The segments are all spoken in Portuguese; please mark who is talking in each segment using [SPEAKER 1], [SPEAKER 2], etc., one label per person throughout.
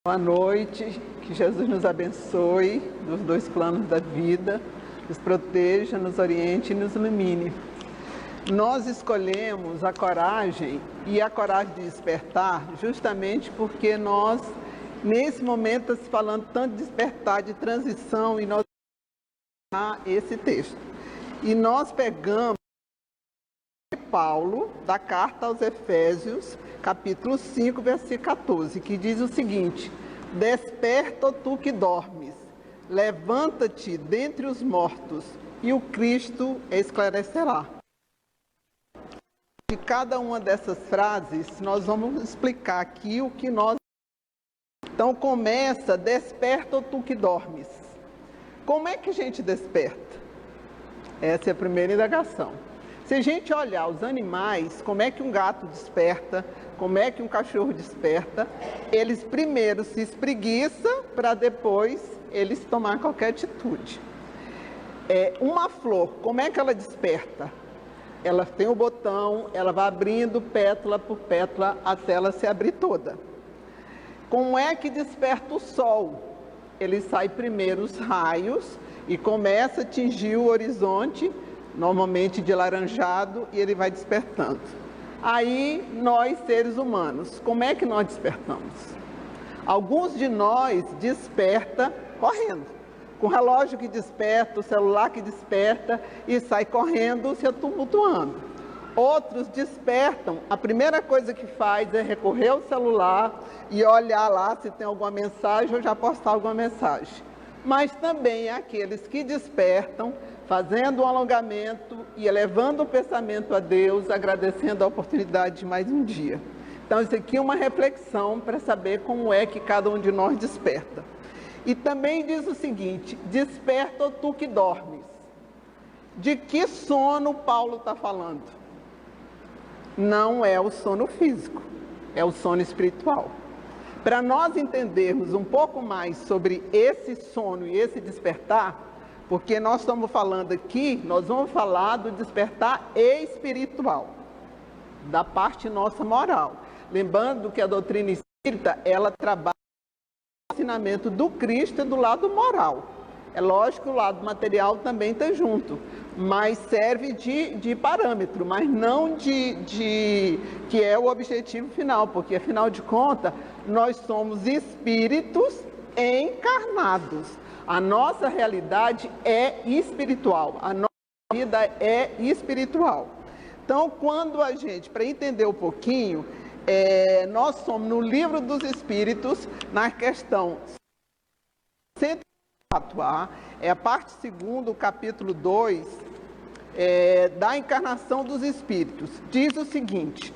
[SPEAKER 1] Boa noite, que Jesus nos abençoe nos dois planos da vida, nos proteja, nos oriente e nos ilumine. Nós escolhemos a coragem e a coragem de despertar justamente porque nós, nesse momento, está se falando tanto de despertar, de transição, e nós esse texto. E nós pegamos Paulo, da carta aos Efésios, capítulo 5, versículo 14, que diz o seguinte: desperta, tu que dormes, levanta-te dentre os mortos, e o Cristo esclarecerá. De cada uma dessas frases, nós vamos explicar aqui o que nós... Então começa, desperta, tu que dormes. Como é que a gente desperta? Essa é a primeira indagação. Se a gente olhar os animais, como é que um gato desperta, como é que um cachorro desperta, eles primeiro se espreguiçam para depois eles tomar qualquer atitude. Uma flor, como é que ela desperta? Ela tem o botão, ela vai abrindo pétala por pétala até ela se abrir toda. Como é que desperta o sol? Ele sai primeiro os raios e começa a atingir o horizonte, normalmente de laranjado, e ele vai despertando. Aí, nós, seres humanos, como é que nós despertamos? Alguns de nós desperta correndo, com o relógio que desperta, o celular que desperta e sai correndo, se tumultuando. Outros despertam, a primeira coisa que faz é recorrer ao celular e olhar lá se tem alguma mensagem ou já postar alguma mensagem. Mas também há aqueles que despertam fazendo um alongamento e elevando o pensamento a Deus, agradecendo a oportunidade de mais um dia. Então, isso aqui é uma reflexão para saber como é que cada um de nós desperta. E também diz o seguinte: desperta, tu que dormes. De que sono Paulo está falando? Não é o sono físico, é o sono espiritual. Para nós entendermos um pouco mais sobre esse sono e esse despertar, porque nós estamos falando aqui, nós vamos falar do despertar espiritual, da parte nossa moral. Lembrando que a doutrina espírita, ela trabalha o ensinamento do Cristo e do lado moral. É lógico que o lado material também está junto, mas serve de parâmetro, mas não que é o objetivo final, porque afinal de contas, nós somos espíritos encarnados. A nossa realidade é espiritual, a nossa vida é espiritual. Então, quando a gente, para entender um pouquinho, nós somos no Livro dos Espíritos, na questão 104A, é a parte 2ª, capítulo 2, da encarnação dos espíritos. Diz o seguinte: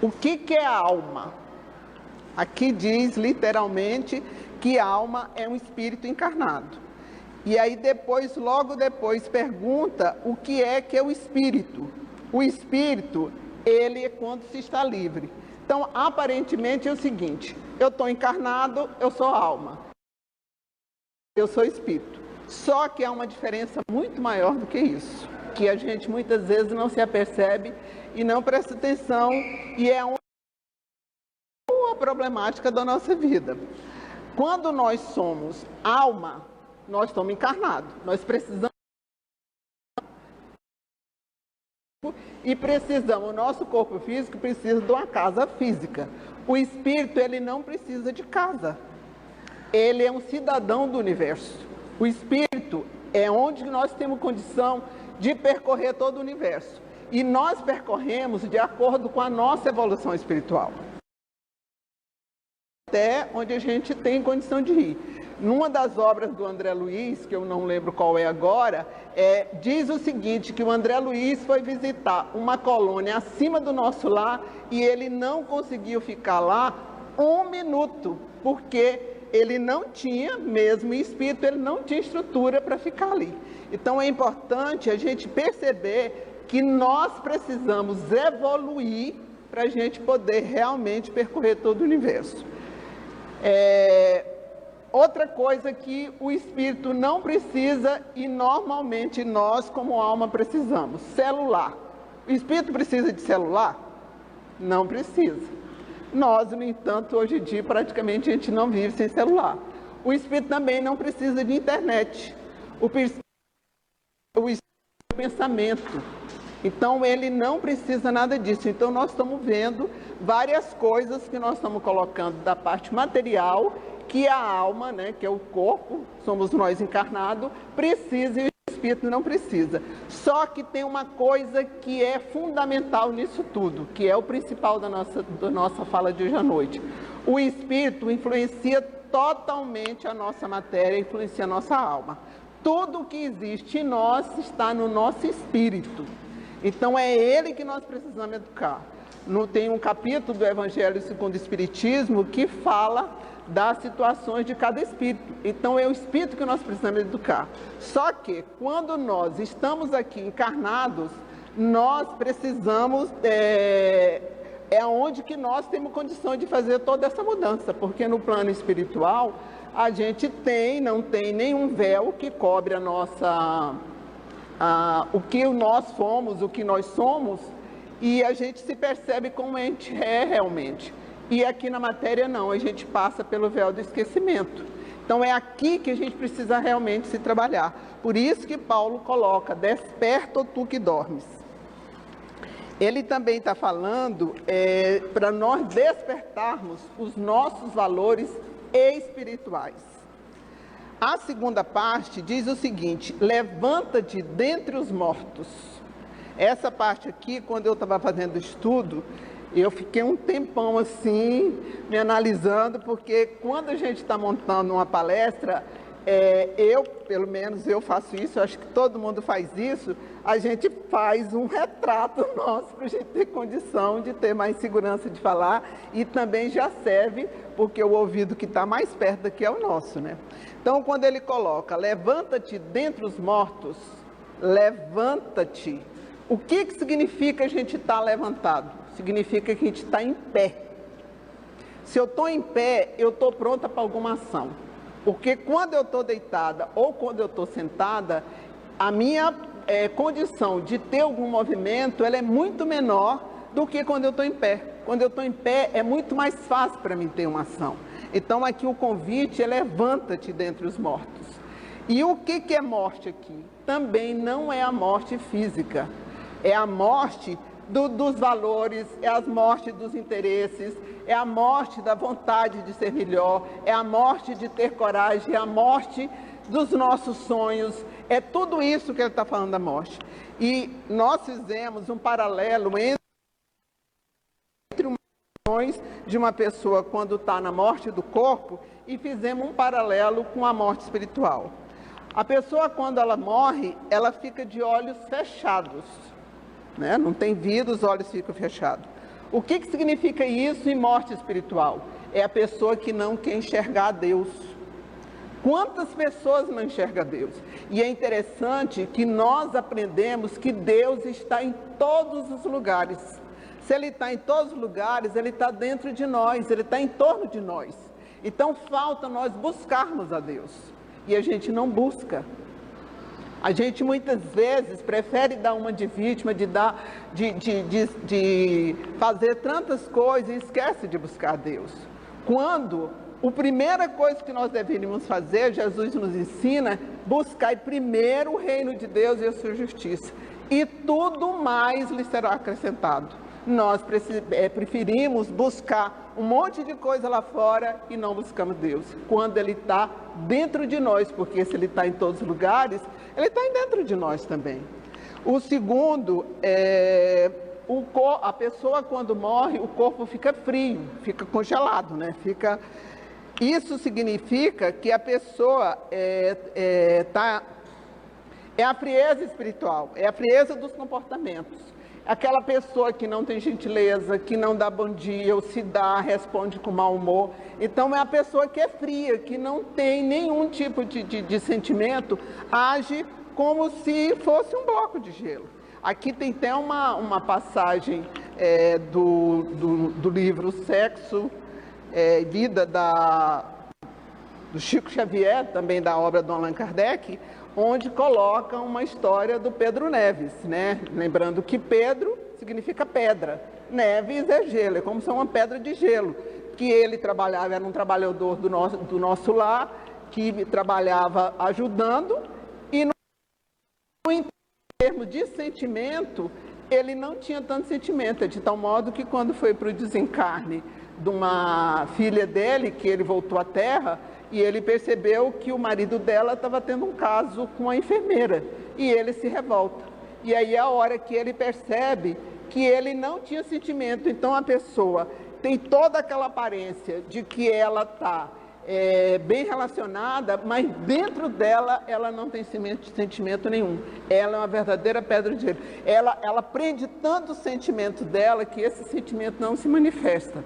[SPEAKER 1] o que é a alma? Aqui diz literalmente que a alma é um espírito encarnado. E aí depois, logo depois, pergunta o que é o espírito. O espírito, ele é quando se está livre. Então, aparentemente é o seguinte: eu estou encarnado, eu sou alma. Eu sou espírito. Só que há uma diferença muito maior do que isso, que a gente muitas vezes não se apercebe e não presta atenção, e é uma problemática da nossa vida. Quando nós somos alma, nós estamos encarnados. Nós precisamos o nosso corpo físico precisa de uma casa física. O espírito, ele não precisa de casa. Ele é um cidadão do universo. O espírito é onde nós temos condição de percorrer todo o universo. E nós percorremos de acordo com a nossa evolução espiritual. Até onde a gente tem condição de ir. Numa das obras do André Luiz, que eu não lembro qual é agora, diz o seguinte, que o André Luiz foi visitar uma colônia acima do nosso lar e ele não conseguiu ficar lá 1 minuto, porque ele não tinha, mesmo em espírito, ele não tinha estrutura para ficar ali. Então é importante a gente perceber que nós precisamos evoluir para a gente poder realmente percorrer todo o universo. Outra coisa que o espírito não precisa e normalmente nós como alma precisamos: celular. O espírito precisa de celular? Não precisa. Nós, no entanto, hoje em dia, praticamente a gente não vive sem celular. O espírito também não precisa de internet. O espírito é o pensamento. Então, ele não precisa nada disso. Então, nós estamos vendo várias coisas que nós estamos colocando da parte material, que a alma, né, que é o corpo, somos nós encarnados, precisa e o espírito não precisa. Só que tem uma coisa que é fundamental nisso tudo, que é o principal da nossa fala de hoje à noite. O espírito influencia totalmente a nossa matéria, influencia a nossa alma. Tudo que existe em nós está no nosso espírito. Então é ele que nós precisamos educar. Tem um capítulo do Evangelho segundo o Espiritismo que fala das situações de cada espírito. Então é o espírito que nós precisamos educar. Só que quando nós estamos aqui encarnados, nós precisamos, onde que nós temos condição de fazer toda essa mudança, porque no plano espiritual a gente não tem nenhum véu que cobre a nossa, o que nós fomos, o que nós somos, e a gente se percebe como a gente é realmente. E aqui na matéria não, a gente passa pelo véu do esquecimento. Então é aqui que a gente precisa realmente se trabalhar. Por isso que Paulo coloca, desperta tu que dormes. Ele também está falando para nós despertarmos os nossos valores espirituais. A segunda parte diz o seguinte: levanta-te dentre os mortos. Essa parte aqui, quando eu estava fazendo o estudo, eu fiquei um tempão assim, me analisando, porque quando a gente está montando uma palestra, pelo menos eu faço isso, eu acho que todo mundo faz isso, a gente faz um retrato nosso para a gente ter condição de ter mais segurança de falar, e também já serve, porque o ouvido que está mais perto daqui é o nosso, né? Então, quando ele coloca, levanta-te dentre os mortos, levanta-te. O que significa a gente estar levantado? Significa que a gente está em pé. Se eu estou em pé, eu estou pronta para alguma ação. Porque quando eu estou deitada ou quando eu estou sentada, a minha condição de ter algum movimento, ela é muito menor do que quando eu estou em pé. Quando eu estou em pé, é muito mais fácil para mim ter uma ação. Então aqui o convite é levanta-te dentre os mortos. E o que é morte aqui? Também não é a morte física. É a morte dos valores, é a morte dos interesses, é a morte da vontade de ser melhor, é a morte de ter coragem, é a morte dos nossos sonhos, é tudo isso que ele está falando da morte. E nós fizemos um paralelo entre emoções de uma pessoa quando está na morte do corpo e fizemos um paralelo com a morte espiritual. A pessoa, quando ela morre, ela fica de olhos fechados. Né? Não tem vida, os olhos ficam fechados. O que significa isso em morte espiritual? É a pessoa que não quer enxergar a Deus. Quantas pessoas não enxergam a Deus? E é interessante que nós aprendemos que Deus está em todos os lugares. Se Ele está em todos os lugares, Ele está dentro de nós, Ele está em torno de nós. Então falta nós buscarmos a Deus. E a gente não busca. A gente muitas vezes prefere dar uma de vítima, de fazer tantas coisas e esquece de buscar a Deus. Quando a primeira coisa que nós deveríamos fazer, Jesus nos ensina, buscar primeiro o reino de Deus e a sua justiça. E tudo mais lhe será acrescentado. Nós preferimos buscar um monte de coisa lá fora e não buscamos Deus. Quando Ele está dentro de nós, porque se Ele está em todos os lugares, Ele está dentro de nós também. O segundo, a pessoa quando morre, o corpo fica frio, fica congelado, né? Isso significa que a pessoa é a frieza espiritual, é a frieza dos comportamentos. Aquela pessoa que não tem gentileza, que não dá bom dia, ou se dá, responde com mau humor. Então é a pessoa que é fria, que não tem nenhum tipo de sentimento, age como se fosse um bloco de gelo. Aqui tem até uma passagem do livro Sexo, Vida do Chico Xavier, também da obra do Allan Kardec, onde coloca uma história do Pedro Neves, né? Lembrando que Pedro significa pedra. Neves é gelo, é como se fosse uma pedra de gelo. Que ele trabalhava, era um trabalhador do nosso lar, que trabalhava ajudando, e no termo de sentimento, ele não tinha tanto sentimento, de tal modo que quando foi para o desencarne de uma filha dele, que ele voltou à Terra, e ele percebeu que o marido dela estava tendo um caso com a enfermeira, e ele se revolta. E aí é a hora que ele percebe que ele não tinha sentimento. Então a pessoa tem toda aquela aparência de que ela está bem relacionada, mas dentro dela ela não tem sentimento nenhum. Ela é uma verdadeira pedra de gelo. Ela prende tanto o sentimento dela que esse sentimento não se manifesta.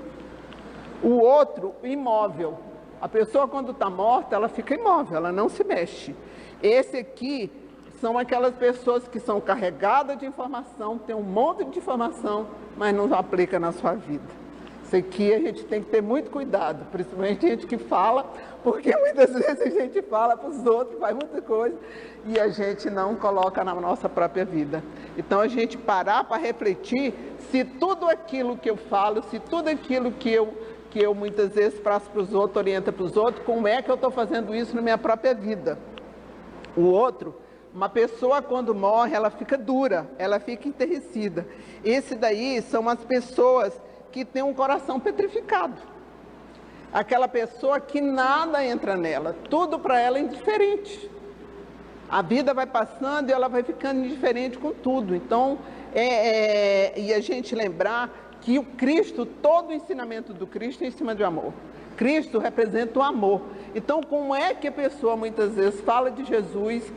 [SPEAKER 1] O outro, imóvel. A pessoa, quando está morta, ela fica imóvel, ela não se mexe. Esse aqui são aquelas pessoas que são carregadas de informação, tem um monte de informação, mas não aplica na sua vida. Isso aqui a gente tem que ter muito cuidado, principalmente gente que fala, porque muitas vezes a gente fala para os outros, faz muita coisa, e a gente não coloca na nossa própria vida. Então a gente parar para refletir se tudo aquilo que eu falo, se tudo aquilo que eu muitas vezes passo para os outros, oriento para os outros, como é que eu estou fazendo isso na minha própria vida. O outro, uma pessoa quando morre, ela fica dura, ela fica enterrecida. Esse daí são as pessoas que têm um coração petrificado. Aquela pessoa que nada entra nela, tudo para ela é indiferente. A vida vai passando e ela vai ficando indiferente com tudo. Então, e a gente lembrar que o Cristo, todo o ensinamento do Cristo é em cima de amor. Cristo representa o amor. Então, como é que a pessoa muitas vezes fala de Jesus,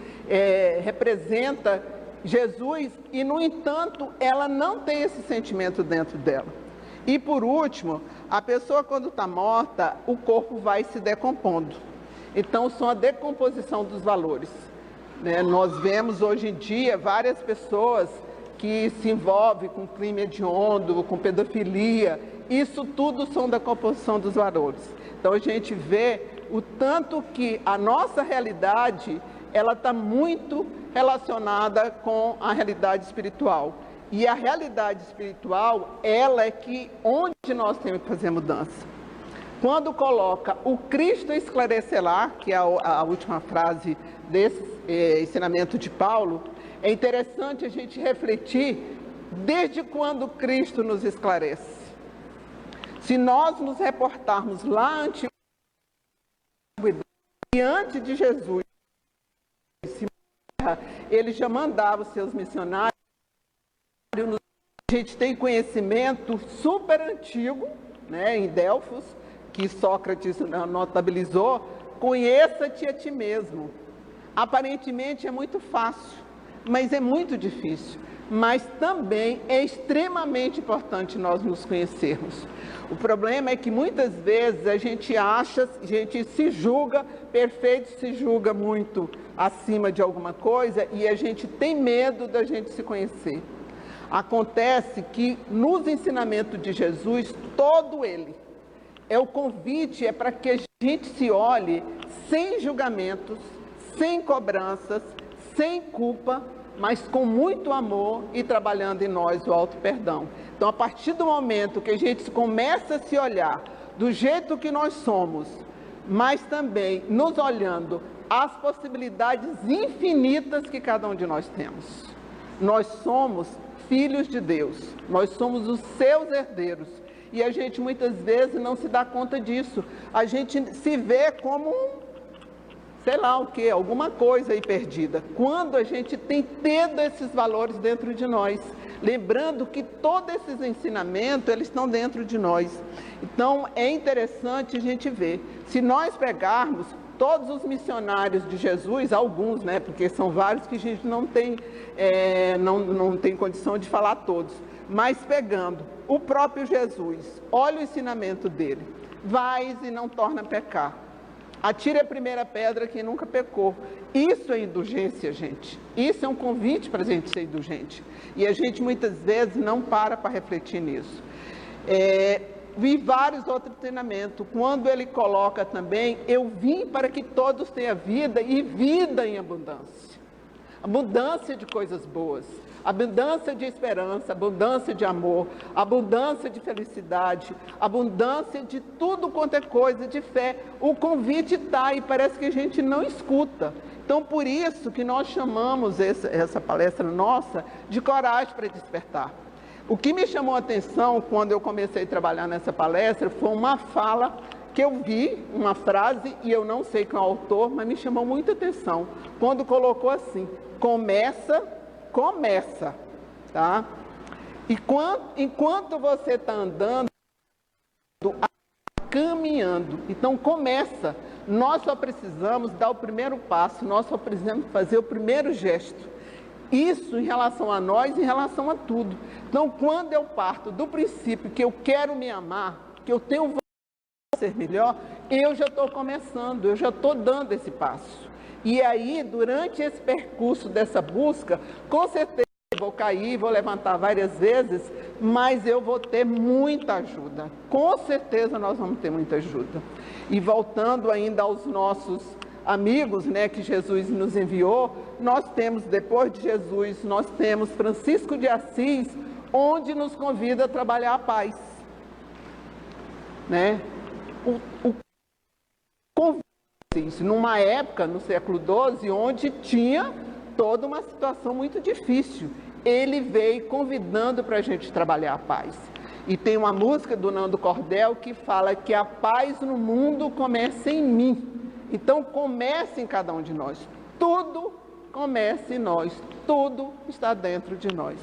[SPEAKER 1] representa Jesus e, no entanto, ela não tem esse sentimento dentro dela? E, por último, a pessoa quando está morta, o corpo vai se decompondo. Então, são a decomposição dos valores. Nós vemos hoje em dia várias pessoas que se envolvem com crime hediondo, com pedofilia. Isso tudo são da composição dos valores. Então a gente vê o tanto que a nossa realidade, ela está muito relacionada com a realidade espiritual. E a realidade espiritual, ela é que onde nós temos que fazer mudança. Quando coloca o Cristo esclarecerá, que é a última frase desse ensinamento de Paulo, é interessante a gente refletir desde quando Cristo nos esclarece. Se nós nos reportarmos lá antes de Jesus, ele já mandava os seus missionários. A gente tem conhecimento super antigo, em Delfos, que Sócrates notabilizou, conheça-te a ti mesmo. Aparentemente é muito fácil, mas é muito difícil. Mas também é extremamente importante nós nos conhecermos. O problema é que muitas vezes a gente se julga perfeito, se julga muito acima de alguma coisa e a gente tem medo da gente se conhecer. Acontece que nos ensinamentos de Jesus, todo ele, o convite é para que a gente se olhe sem julgamentos, sem cobranças, sem culpa, mas com muito amor e trabalhando em nós o auto-perdão. Então, a partir do momento que a gente começa a se olhar do jeito que nós somos, mas também nos olhando as possibilidades infinitas que cada um de nós temos. Nós somos filhos de Deus, nós somos os seus herdeiros. E a gente muitas vezes não se dá conta disso. A gente se vê como sei lá o que, alguma coisa aí perdida. Quando a gente tem tido esses valores dentro de nós, lembrando que todos esses ensinamentos, eles estão dentro de nós. Então, é interessante a gente ver. Se nós pegarmos todos os missionários de Jesus, alguns, porque são vários que a gente não tem condição de falar todos, mas pegando o próprio Jesus, olha o ensinamento dele: vais e não torna a pecar. Atire a primeira pedra quem nunca pecou. Isso é indulgência, gente. Isso é um convite para a gente ser indulgente. E a gente muitas vezes não para refletir nisso. Vi vários outros treinamentos. Quando ele coloca também, eu vim para que todos tenham vida e vida em abundância. Abundância de coisas boas. abundância de esperança, abundância de amor, abundância de felicidade, abundância de tudo quanto é coisa, de fé. O convite está e parece que a gente não escuta. Então, por isso que nós chamamos essa palestra nossa de Coragem para Despertar. O que me chamou a atenção quando eu comecei a trabalhar nessa palestra foi uma fala que eu vi, uma frase, e eu não sei quem é o autor, mas me chamou muita atenção, quando colocou assim: começa, tá? E enquanto você está andando, caminhando, então começa. Nós só precisamos dar o primeiro passo, nós só precisamos fazer o primeiro gesto. Isso em relação a nós, em relação a tudo. Então, quando eu parto do princípio que eu quero me amar, que eu tenho vontade de ser melhor, eu já estou começando, eu já estou dando esse passo. E aí, durante esse percurso dessa busca, com certeza eu vou cair, vou levantar várias vezes, mas eu vou ter muita ajuda. Com certeza nós vamos ter muita ajuda. E voltando ainda aos nossos amigos, né, que Jesus nos enviou, nós temos, depois de Jesus, nós temos Francisco de Assis, onde nos convida a trabalhar a paz. Né? Numa época, no século XII, onde tinha toda uma situação muito difícil. Ele veio convidando para a gente trabalhar a paz. E tem uma música do Nando Cordel que fala que a paz no mundo começa em mim. Então, comece em cada um de nós. Tudo começa em nós. Tudo está dentro de nós.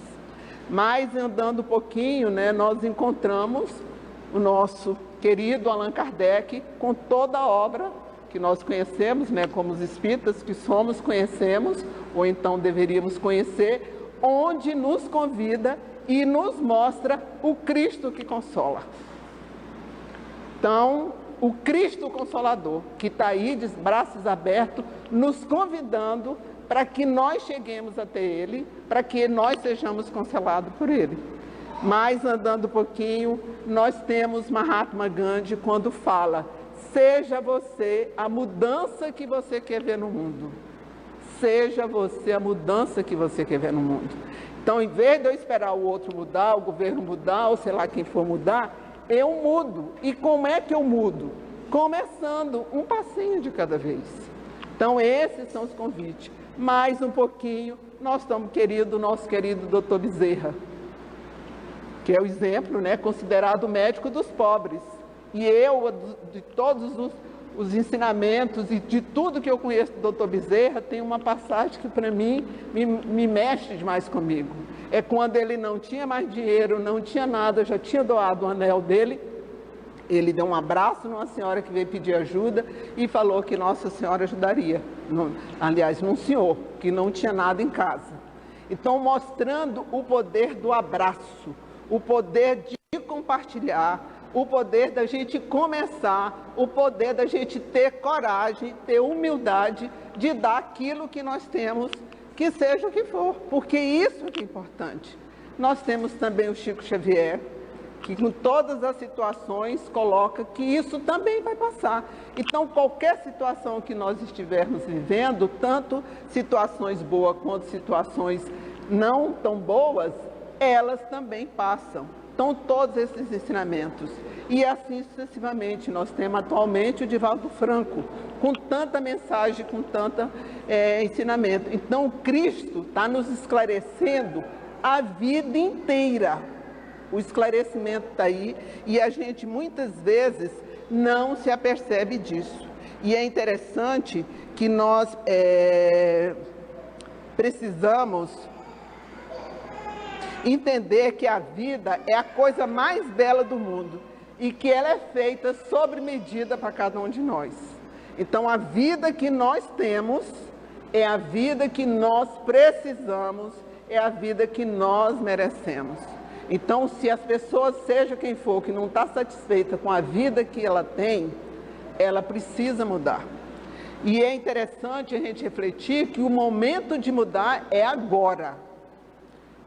[SPEAKER 1] Mas, andando um pouquinho, né, nós encontramos o nosso querido Allan Kardec com toda a obra que nós conhecemos, né, como os espíritas que somos, conhecemos, ou então deveríamos conhecer, onde nos convida e nos mostra o Cristo que consola. Então, o Cristo Consolador, que está aí de braços abertos, nos convidando para que nós cheguemos até Ele, para que nós sejamos consolados por Ele. Mas, andando um pouquinho, nós temos Mahatma Gandhi quando fala: seja você a mudança que você quer ver no mundo. Seja você a mudança que você quer ver no mundo. Então, em vez de eu esperar o outro mudar, o governo mudar, ou sei lá quem for mudar, eu mudo. E como é que eu mudo? Começando um passinho de cada vez. Então, esses são os convites. Mais um pouquinho, nós estamos nosso querido doutor Bezerra, que é o exemplo, né, considerado o médico dos pobres. E eu, de todos os ensinamentos e de tudo que eu conheço do doutor Bezerra, tem uma passagem que para mim me mexe demais comigo. É quando ele não tinha mais dinheiro, não tinha nada, já tinha doado o anel dele, ele deu um abraço numa senhora que veio pedir ajuda e falou que Nossa Senhora ajudaria. Aliás, num senhor que não tinha nada em casa. Então, mostrando o poder do abraço, o poder de compartilhar, o poder da gente começar, o poder da gente ter coragem, ter humildade de dar aquilo que nós temos, que seja o que for, porque isso é importante. Nós temos também o Chico Xavier, que com todas as situações coloca que isso também vai passar. Então, qualquer situação que nós estivermos vivendo, tanto situações boas quanto situações não tão boas, elas também passam. Então, todos esses ensinamentos. E assim sucessivamente, nós temos atualmente o Divaldo Franco, com tanta mensagem, com tanto ensinamento. Então, Cristo está nos esclarecendo a vida inteira. O esclarecimento está aí e a gente muitas vezes não se apercebe disso. E é interessante que nós precisamos entender que a vida é a coisa mais bela do mundo e que ela é feita sob medida para cada um de nós. Então, a vida que nós temos é a vida que nós precisamos, é a vida que nós merecemos. Então, se as pessoas, seja quem for, que não está satisfeita com a vida que ela tem, ela precisa mudar. E é interessante a gente refletir que o momento de mudar é agora.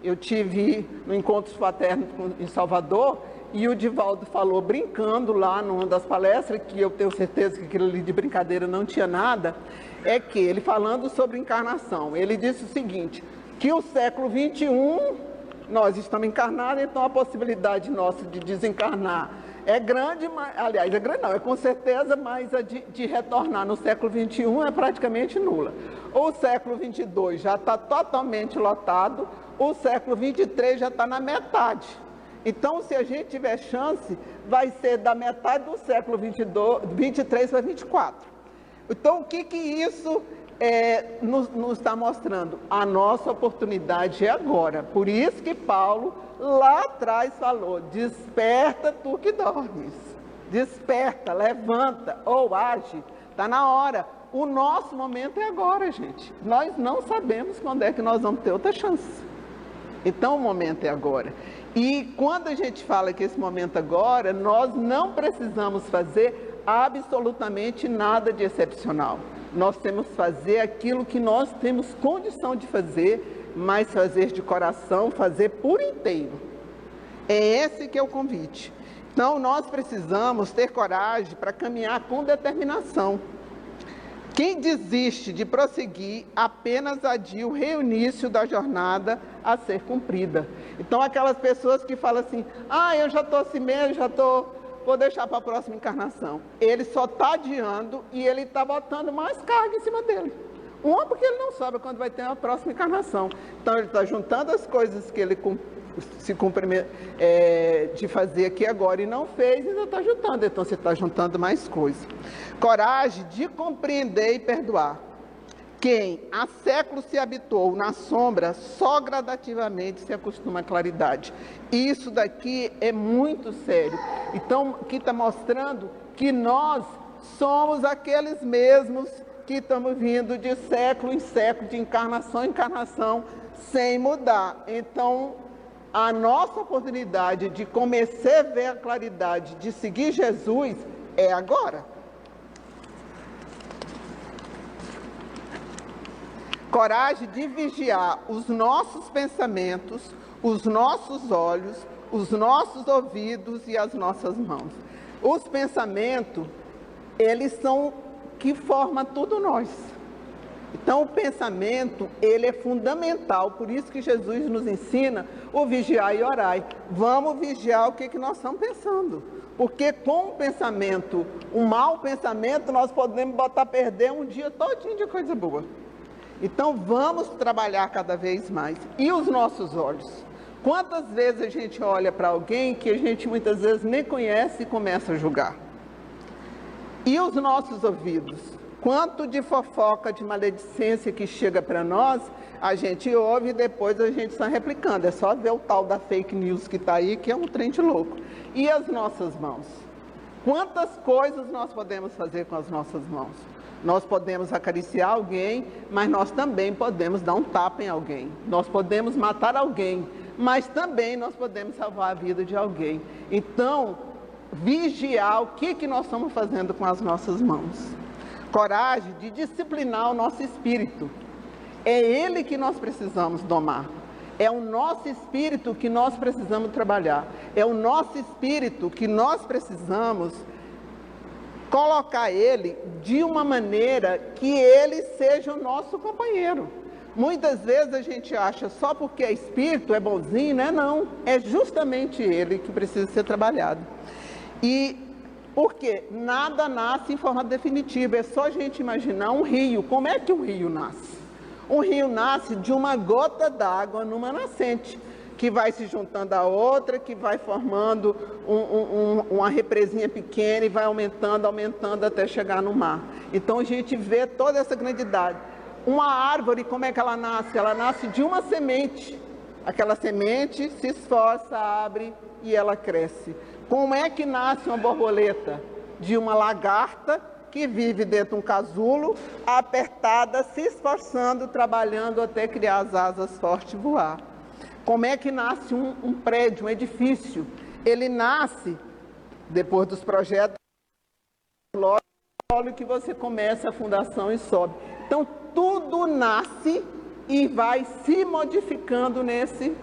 [SPEAKER 1] Eu tive no Encontros Fraternos em Salvador e o Divaldo falou, brincando lá numa das palestras, que eu tenho certeza que aquilo ali de brincadeira não tinha nada, é que ele falando sobre encarnação, ele disse o seguinte: que o século 21, nós estamos encarnados, então a possibilidade nossa de desencarnar é grande, aliás, é grande não, é com certeza, mas a de retornar no século 21 é praticamente nula. O século 22 já está totalmente lotado, o século 23 já está na metade. Então, se a gente tiver chance, vai ser da metade do século 23 para 24. Então, o que isso nos está mostrando? A nossa oportunidade é agora. Por isso que Paulo, lá atrás, falou: desperta tu que dormes. Desperta, levanta ou age. Está na hora. O nosso momento é agora, gente. Nós não sabemos quando é que nós vamos ter outra chance. Então, o momento é agora. E quando a gente fala que esse momento agora, nós não precisamos fazer absolutamente nada de excepcional. Nós temos que fazer aquilo que nós temos condição de fazer, mas fazer de coração, fazer por inteiro. É esse que é o convite. Então, nós precisamos ter coragem para caminhar com determinação. Quem desiste de prosseguir apenas adia o reinício da jornada a ser cumprida. Então, aquelas pessoas que falam assim: eu já estou assim mesmo, vou deixar para a próxima encarnação. Ele só está adiando e ele está botando mais carga em cima dele. Porque ele não sabe quando vai ter a próxima encarnação. Então, ele está juntando as coisas que ele se cumpre de fazer aqui agora e não fez, e ainda está juntando. Então, você está juntando mais coisas. Coragem de compreender e perdoar. Quem há séculos se habituou na sombra, só gradativamente se acostuma à claridade. Isso daqui é muito sério. Então, aqui está mostrando que nós somos aqueles mesmos que estamos vindo de século em século, de encarnação em encarnação, sem mudar. Então, a nossa oportunidade de começar a ver a claridade, de seguir Jesus, é agora. Coragem de vigiar os nossos pensamentos, os nossos olhos, os nossos ouvidos e as nossas mãos. Os pensamentos, eles são que formam tudo nós. Então, o pensamento, ele é fundamental, por isso que Jesus nos ensina o vigiar e orar. Vamos vigiar o que nós estamos pensando, porque com o pensamento, um mau pensamento, nós podemos botar a perder um dia todinho de coisa boa. Então, vamos trabalhar cada vez mais. E os nossos olhos? Quantas vezes a gente olha para alguém que a gente muitas vezes nem conhece e começa a julgar? E os nossos ouvidos? Quanto de fofoca, de maledicência que chega para nós, a gente ouve e depois a gente está replicando. É só ver o tal da fake news que está aí, que é um trem de louco. E as nossas mãos? Quantas coisas nós podemos fazer com as nossas mãos? Nós podemos acariciar alguém, mas nós também podemos dar um tapa em alguém. Nós podemos matar alguém, mas também nós podemos salvar a vida de alguém. Então, vigiar o que nós estamos fazendo com as nossas mãos. Coragem de disciplinar o nosso espírito. É ele que nós precisamos domar. É o nosso espírito que nós precisamos trabalhar. É o nosso espírito que nós precisamos colocar ele de uma maneira que ele seja o nosso companheiro. Muitas vezes a gente acha só porque é espírito, é bonzinho, né? Não, é justamente ele que precisa ser trabalhado. E porque nada nasce em forma definitiva, é só a gente imaginar um rio. Como é que um rio nasce? Um rio nasce de uma gota d'água numa nascente, que vai se juntando a outra, que vai formando uma represinha pequena e vai aumentando até chegar no mar. Então a gente vê toda essa grandidade. Uma árvore, como é que ela nasce? Ela nasce de uma semente. Aquela semente se esforça, abre e ela cresce. Como é que nasce uma borboleta? De uma lagarta que vive dentro de um casulo, apertada, se esforçando, trabalhando até criar as asas fortes e voar. Como é que nasce um prédio, um edifício? Ele nasce, depois dos projetos, logo que você começa a fundação e sobe. Então, tudo nasce e vai se modificando nesse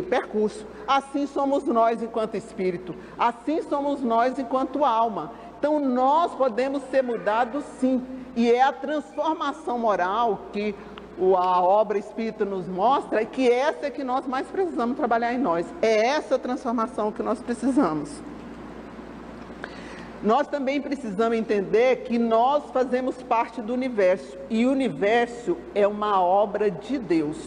[SPEAKER 1] percurso. Assim somos nós enquanto espírito, assim somos nós enquanto alma. Então, nós podemos ser mudados sim, e é a transformação moral que a obra espírita nos mostra, é que essa é que nós mais precisamos trabalhar em nós. É essa transformação que nós precisamos. Nós também precisamos entender que nós fazemos parte do universo, e o universo é uma obra de Deus.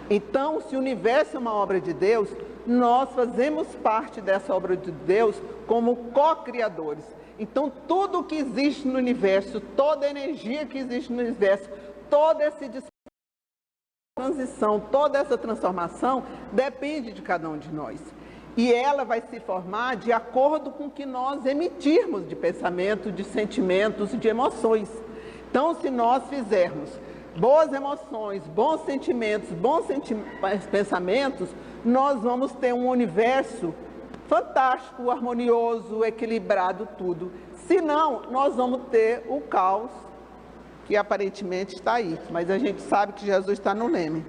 [SPEAKER 1] Então, se o universo é uma obra de Deus, nós fazemos parte dessa obra de Deus como co-criadores. Então, tudo que existe no universo, toda a energia que existe no universo, toda essa transição, toda essa transformação, depende de cada um de nós. E ela vai se formar de acordo com o que nós emitirmos de pensamento, de sentimentos, de emoções. Então, se nós fizermos boas emoções, bons sentimentos, pensamentos, nós vamos ter um universo fantástico, harmonioso, equilibrado, tudo. Se não, nós vamos ter o caos, que aparentemente está aí, mas a gente sabe que Jesus está no leme.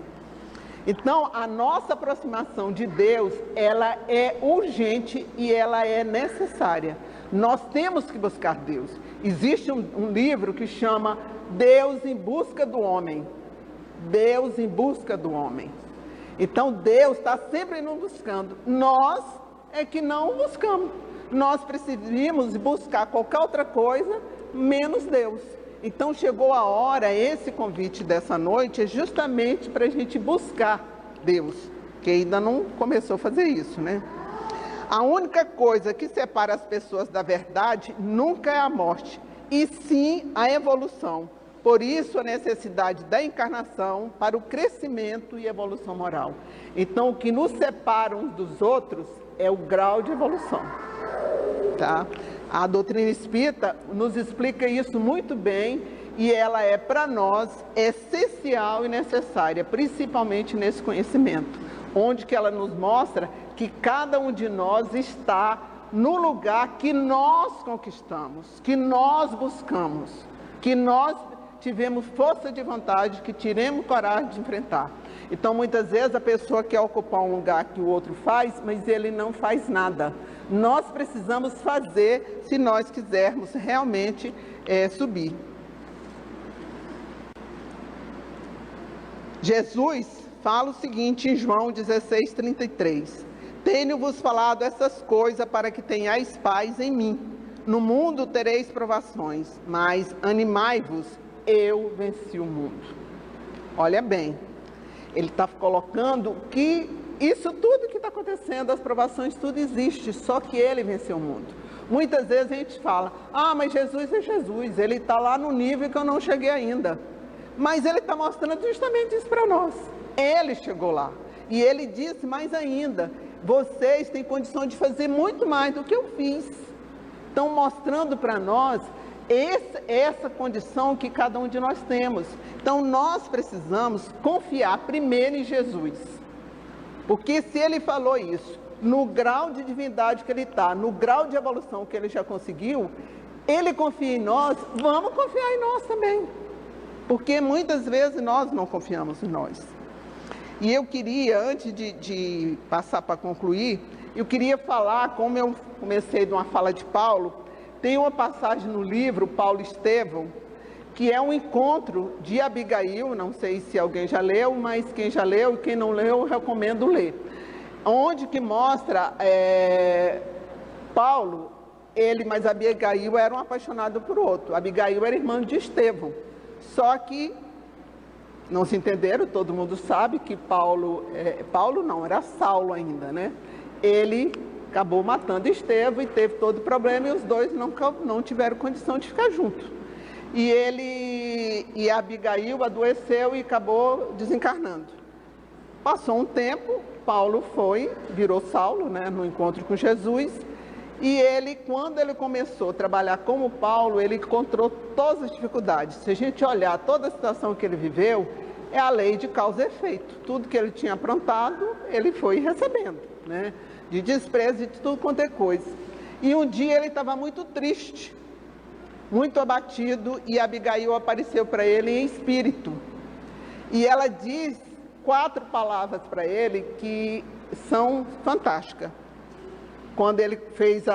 [SPEAKER 1] Então, a nossa aproximação de Deus, ela é urgente e ela é necessária. Nós temos que buscar Deus. Existe um livro que chama Deus em Busca do Homem. Deus em Busca do Homem. Então, Deus está sempre nos buscando. Nós é que não o buscamos. Nós precisamos buscar qualquer outra coisa, menos Deus. Então, chegou a hora, esse convite dessa noite é justamente para a gente buscar Deus, que ainda não começou a fazer isso, né? A única coisa que separa as pessoas da verdade nunca é a morte, e sim a evolução. Por isso, a necessidade da encarnação para o crescimento e evolução moral. Então, o que nos separa uns dos outros é o grau de evolução, tá? A doutrina espírita nos explica isso muito bem e ela é, para nós, essencial e necessária, principalmente nesse conhecimento, onde que ela nos mostra que cada um de nós está no lugar que nós conquistamos, que nós buscamos, que nós tivemos força de vontade, que tiremos coragem de enfrentar. Então, muitas vezes, a pessoa quer ocupar um lugar que o outro faz, mas ele não faz nada. Nós precisamos fazer se nós quisermos realmente subir. Jesus fala o seguinte em João 16:33. Tenho-vos falado essas coisas para que tenhais paz em mim. No mundo tereis provações, mas animai-vos, eu venci o mundo. Olha bem, ele está colocando que isso tudo que está acontecendo, as provações, tudo existe, só que ele venceu o mundo. Muitas vezes a gente fala, mas Jesus é Jesus, ele está lá no nível que eu não cheguei ainda. Mas ele está mostrando justamente isso para nós. Ele chegou lá. E ele disse mais ainda, vocês têm condição de fazer muito mais do que eu fiz. Estão mostrando para nós essa condição que cada um de nós temos. Então, nós precisamos confiar primeiro em Jesus. Porque se ele falou isso, no grau de divindade que ele está, no grau de evolução que ele já conseguiu, ele confia em nós, vamos confiar em nós também. Porque muitas vezes nós não confiamos em nós. E eu queria, antes de passar para concluir, eu queria falar, como eu comecei de uma fala de Paulo, tem uma passagem no livro Paulo e Estevão, que é um encontro de Abigail, não sei se alguém já leu, mas quem já leu e quem não leu, eu recomendo ler. Onde que mostra Paulo, mas Abigail era um apaixonado por outro. Abigail era irmã de Estevão. Só que não se entenderam, todo mundo sabe que era Saulo ainda, né? Ele acabou matando Estevão e teve todo o problema e os dois não tiveram condição de ficar juntos. E Abigail adoeceu e acabou desencarnando. Passou um tempo, Paulo virou Saulo, né, no encontro com Jesus, e quando ele começou a trabalhar como Paulo, ele encontrou todas as dificuldades. Se a gente olhar toda a situação que ele viveu, é a lei de causa e efeito. Tudo que ele tinha aprontado, ele foi recebendo, né? De desprezo e de tudo quanto é coisa. E um dia ele estava muito triste, muito abatido, e Abigail apareceu para ele em espírito. E ela diz 4 palavras para ele que são fantásticas. Quando ele fez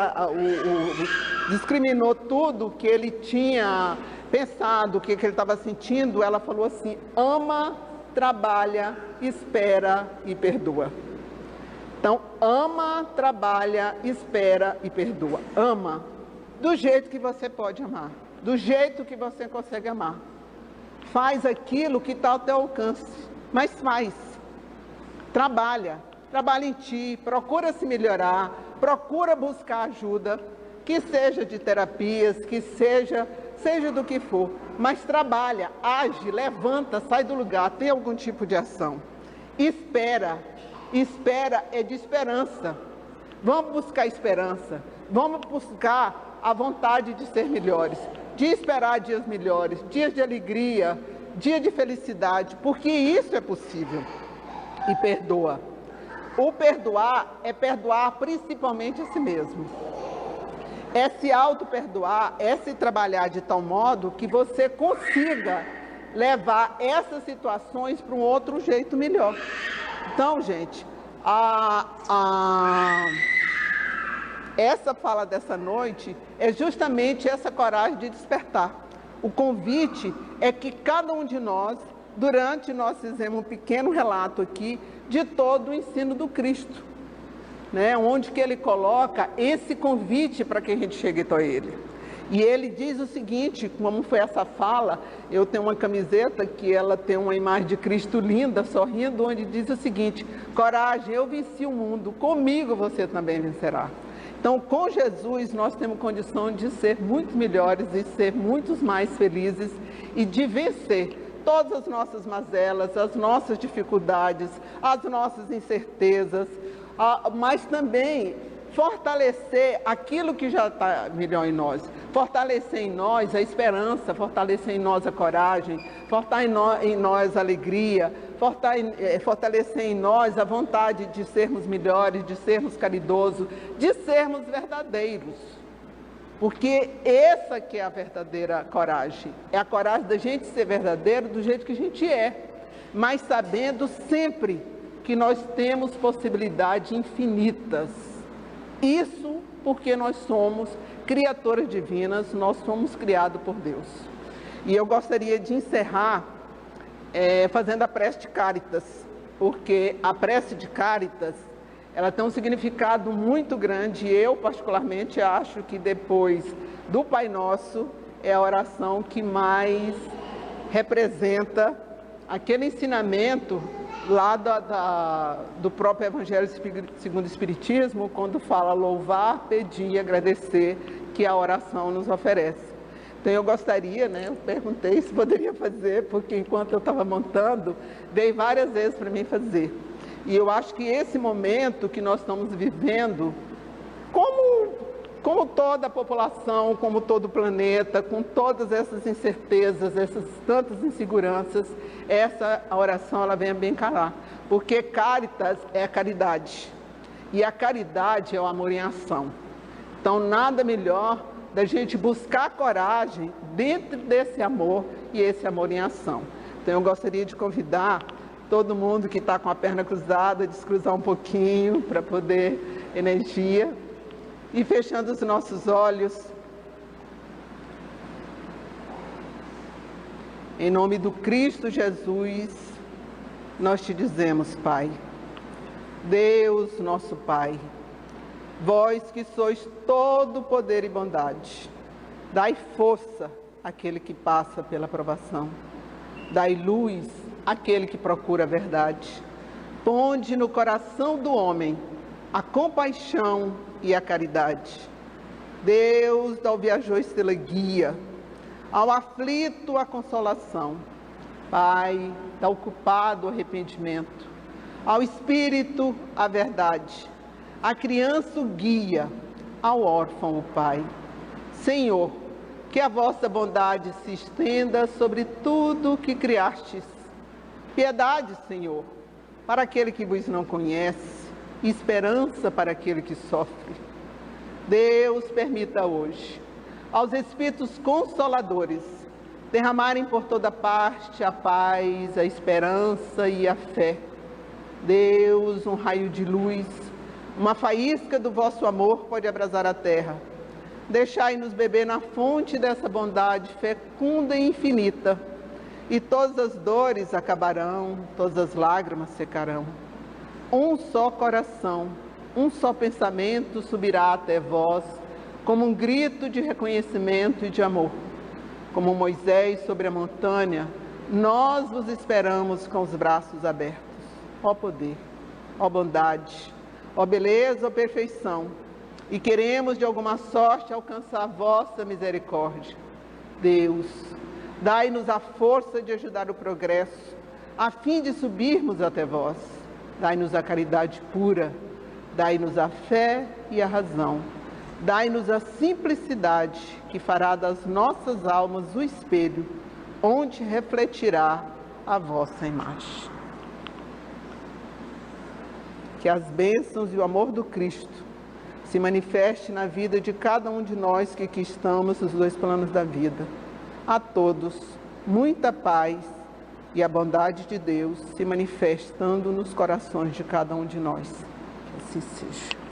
[SPEAKER 1] discriminou tudo que ele tinha pensado o que ele estava sentindo, ela falou assim: ama, trabalha, espera e perdoa. Então, ama, trabalha, espera e perdoa. Ama do jeito que você pode amar, do jeito que você consegue amar. Faz aquilo que está ao teu alcance, mas faz. Trabalha em ti, procura se melhorar, procura buscar ajuda, que seja de terapias, que seja do que for, mas trabalha, age, levanta, sai do lugar, tem algum tipo de ação. Espera é de esperança. Vamos buscar esperança, vamos buscar a vontade de ser melhores, de esperar dias melhores, dias de alegria, dia de felicidade, porque isso é possível. E perdoa. O perdoar é perdoar principalmente a si mesmo. É se auto-perdoar, é se trabalhar de tal modo que você consiga levar essas situações para um outro jeito melhor. Então, gente, essa fala dessa noite é justamente essa coragem de despertar. O convite é que cada um de nós, durante nós fizemos um pequeno relato aqui de todo o ensino do Cristo, né? Onde que ele coloca esse convite para que a gente chegue até ele. E ele diz o seguinte, como foi essa fala, eu tenho uma camiseta que ela tem uma imagem de Cristo linda, sorrindo, onde diz o seguinte: coragem, eu venci o mundo, comigo você também vencerá. Então, com Jesus, nós temos condição de ser muito melhores e ser muito mais felizes e de vencer todas as nossas mazelas, as nossas dificuldades, as nossas incertezas, mas também fortalecer aquilo que já está melhor em nós, fortalecer em nós a esperança, fortalecer em nós a coragem, fortalecer em nós a alegria, fortalecer em nós a vontade de sermos melhores, de sermos caridosos, de sermos verdadeiros. Porque essa que é a verdadeira coragem, é a coragem da gente ser verdadeiro do jeito que a gente é, mas sabendo sempre que nós temos possibilidades infinitas. Isso porque nós somos criaturas divinas, nós somos criados por Deus. E eu gostaria de encerrar fazendo a prece de Cáritas, porque a prece de Cáritas, ela tem um significado muito grande. Eu, particularmente, acho que depois do Pai Nosso, é a oração que mais representa aquele ensinamento lá do próprio Evangelho segundo o Espiritismo, quando fala louvar, pedir e agradecer, que a oração nos oferece. Então eu gostaria, eu perguntei se poderia fazer, porque enquanto eu estava montando, dei várias vezes para mim fazer. E eu acho que esse momento que nós estamos vivendo, como toda a população, como todo o planeta, com todas essas incertezas, essas tantas inseguranças, essa oração ela vem a bem calar. Porque Cáritas é a caridade. E a caridade é o amor em ação. Então nada melhor da gente buscar coragem dentro desse amor e esse amor em ação. Então eu gostaria de convidar todo mundo que está com a perna cruzada, descruzar um pouquinho para poder energia. E fechando os nossos olhos, em nome do Cristo Jesus, nós te dizemos, Pai, Deus nosso Pai, vós que sois todo poder e bondade, dai força àquele que passa pela provação, dai luz àquele que procura a verdade, ponde no coração do homem a compaixão e a caridade. Deus, ao viajor estrela guia, ao aflito a consolação. Pai, dá ao culpado o arrependimento, ao espírito a verdade, à criança o guia, ao órfão o Pai. Senhor, que a vossa bondade se estenda sobre tudo que criastes. Piedade, Senhor, para aquele que vos não conhece, esperança para aquele que sofre. Deus, permita hoje aos Espíritos Consoladores derramarem por toda parte a paz, a esperança e a fé. Deus, um raio de luz, uma faísca do vosso amor pode abrasar a terra. Deixai-nos beber na fonte dessa bondade fecunda e infinita, e todas as dores acabarão, todas as lágrimas secarão. Um só coração, um só pensamento subirá até vós, como um grito de reconhecimento e de amor. Como Moisés sobre a montanha, nós vos esperamos com os braços abertos. Ó poder, ó bondade, ó beleza, ó perfeição, e queremos de alguma sorte alcançar a vossa misericórdia. Deus, dai-nos a força de ajudar o progresso, a fim de subirmos até vós. Dai-nos a caridade pura, dai-nos a fé e a razão. Dai-nos a simplicidade que fará das nossas almas o espelho, onde refletirá a vossa imagem. Que as bênçãos e o amor do Cristo se manifeste na vida de cada um de nós que aqui estamos nos dois planos da vida. A todos, muita paz e a bondade de Deus se manifestando nos corações de cada um de nós. Que assim seja.